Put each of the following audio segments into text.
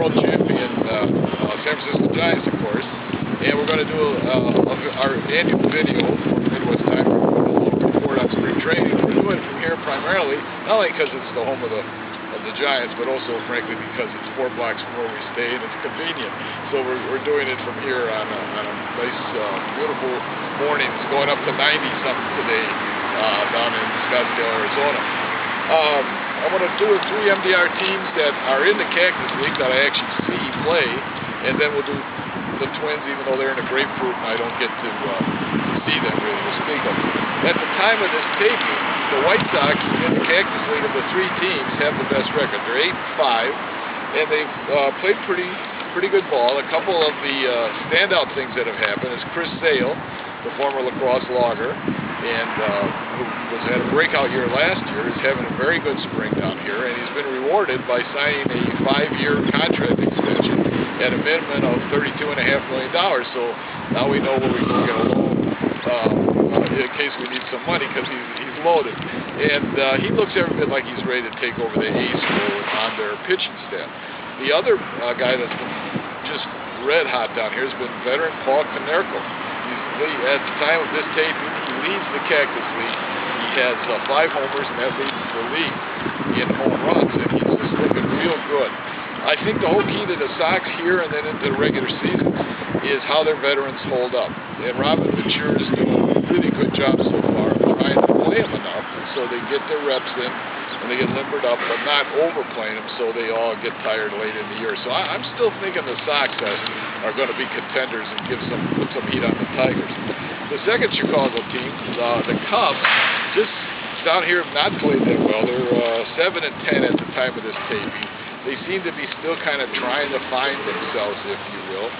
world champion San Francisco Giants, of course, and we're going to do our annual video for Midwest Time, a little report on spring training. We're doing it from here primarily, not only because it's the home of the Giants, but also, frankly, because it's 4 blocks from where we stay and it's convenient. So we're doing it from here on a nice, beautiful morning. It's going up to 90-something today down in Scottsdale, Arizona. I want to do 3 MDR teams that are in the Cactus League that I actually see play, and then we'll do the Twins, even though they're in a grapefruit and I don't get to see them really to speak of. At the time of this taping, the White Sox in the Cactus League of the 3 teams have the best record. They're 8-5, and they've played pretty good ball. A couple of the standout things that have happened is Chris Sale, the former lacrosse logger, and who had a breakout year last year, is having a very good spring down here, and he's been rewarded by signing a 5-year contract extension at a minimum of $32.5 million. So now we know where we can get a loan in case we need some money, because he's loaded. And he looks every bit like he's ready to take over the ace role on their pitching staff. The other guy that's been just red hot down here has been veteran Paul Konerko. At the time of this tape, he leads the Cactus League. He has 5 homers, and that leads the league in home runs, and he's just looking real good. I think the whole key to the Sox here and then into the regular season is how their veterans hold up. And Robin Ventura is doing a really good job so far of trying to play them enough so they get their reps in and they get limbered up, but not overplaying them so they all get tired late in the year. So I'm still thinking the Sox are going to be contenders and put some heat on the Tigers. The second Chicago team, the Cubs, just down here have not played that well. They're 7-10 at the time of this taping. They seem to be still kind of trying to find themselves, if you will.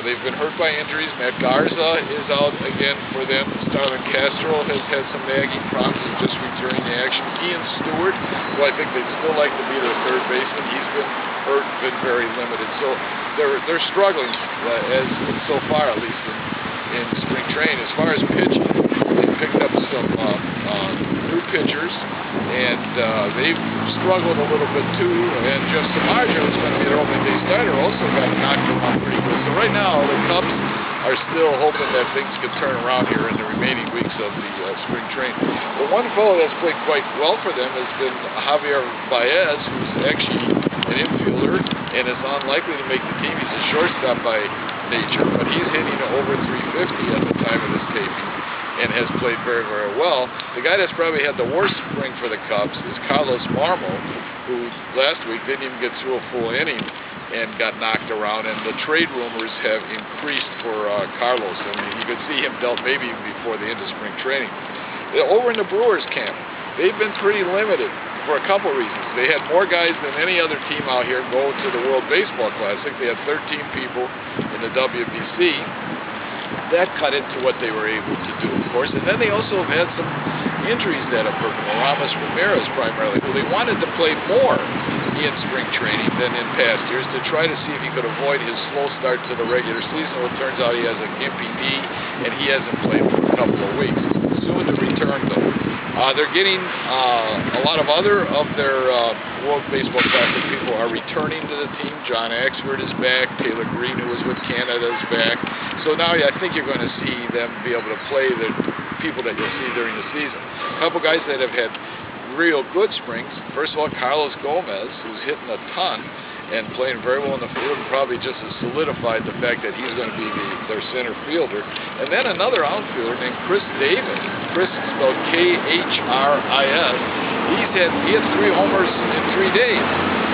They've been hurt by injuries. Matt Garza is out again for them. Starlin Castro has had some nagging problems and just returning to action. Ian Stewart, who I think they'd still like to be their third baseman, he's been hurt, been very limited. So they're struggling, so far at least in spring training. As far as pitching, they picked up some new pitchers, and they've struggled a little bit too. And Justin Marger, who's going to be their opening day starter, also got knocked around pretty good. So right now, the Cubs are still hoping that things can turn around here in the remaining weeks of the spring training. The one fellow that's played quite well for them has been Javier Baez, who's actually an infielder and is unlikely to make the team. He's a shortstop by nature, but he's hitting over 350 at the time of this taping and has played very, very well. The guy that's probably had the worst spring for the Cubs is Carlos Marmol, who last week didn't even get through a full inning and got knocked around, and the trade rumors have increased for Carlos. I mean, you could see him dealt maybe even before the end of spring training. Over in the Brewers camp, they've been pretty limited for a couple reasons. They had more guys than any other team out here go to the World Baseball Classic. They had 13 people in the WBC. That cut into what they were able to do, of course. And then they also have had some injuries that have hurt them. Aramis Ramirez primarily, who they wanted to play more in spring training than in past years to try to see if he could avoid his slow start to the regular season. Well, it turns out he has a gimpy knee, and he hasn't played for a couple of weeks. Soon to return, though. They're getting a lot of other of their World Baseball Classic people are returning to the team. John Axford is back. Taylor Green, who was with Canada, is back. So now I think you're going to see them be able to play the people that you'll see during the season. A couple guys that have had real good springs. First of all, Carlos Gomez, who's hitting a ton and playing very well in the field, and probably just has solidified the fact that he's going to be their center fielder. And then another outfielder named Chris Davis. Chris is spelled K-H-R-I-S. He had 3 homers in 3 days,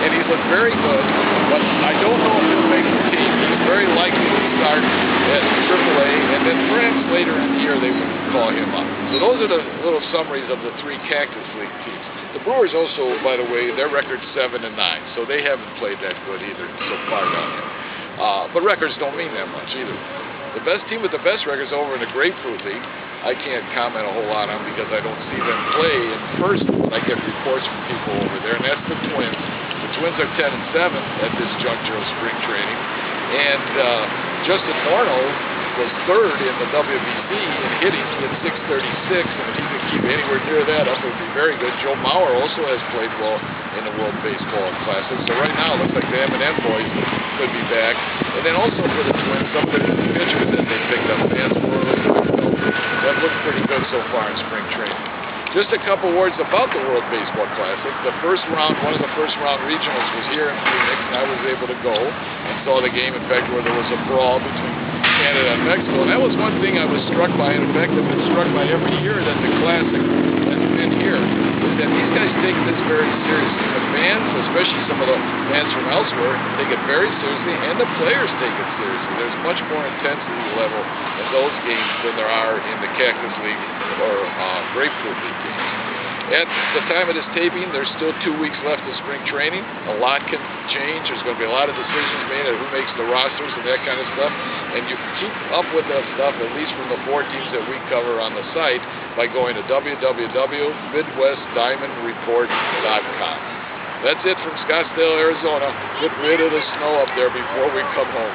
and he's looked very good, but I don't know if he'll make the team. He's very likely to start at AAA, and then perhaps later in the year they would call him up. So those are the little summaries of the 3 Cactus League teams. The Brewers also, by the way, their record's 7-9, so they haven't played that good either so far down here. But records don't mean that much either. The best team with the best records over in the Grapefruit League, I can't comment a whole lot on because I don't see them play in person. I get reports from people over there, and that's the Twins. The Twins are 10-7 at this juncture of spring training, and Justin Morneau was 3rd in the WBC in hitting. He had 636, and he's keep anywhere near that up would be very good. Joe Mauer also has played well in the World Baseball Classic. So right now it looks like the M&M boys could be back. And then also for the Twins, some of the pitchers that they picked up, Vance Worley, that looked pretty good so far in spring training. Just a couple words about the World Baseball Classic. The first round, one of the first round regionals was here in Phoenix, and I was able to go and saw the game, in fact, where there was a brawl between Canada and Mexico. And that was one thing I was struck by, and in fact, I've been struck by every year that the Classic has been here, is that these guys take this very seriously. The fans, especially some of the fans from elsewhere, take it very seriously, and the players take it seriously. There's much more intensity level in those games than there are in the Cactus League or Grapefruit League games. At the time of this taping, there's still 2 weeks left of spring training. A lot can change. There's going to be a lot of decisions made on who makes the rosters and that kind of stuff. And you can keep up with that stuff, at least from the 4 teams that we cover on the site, by going to www.midwestdiamondreport.com. That's it from Scottsdale, Arizona. Get rid of the snow up there before we come home.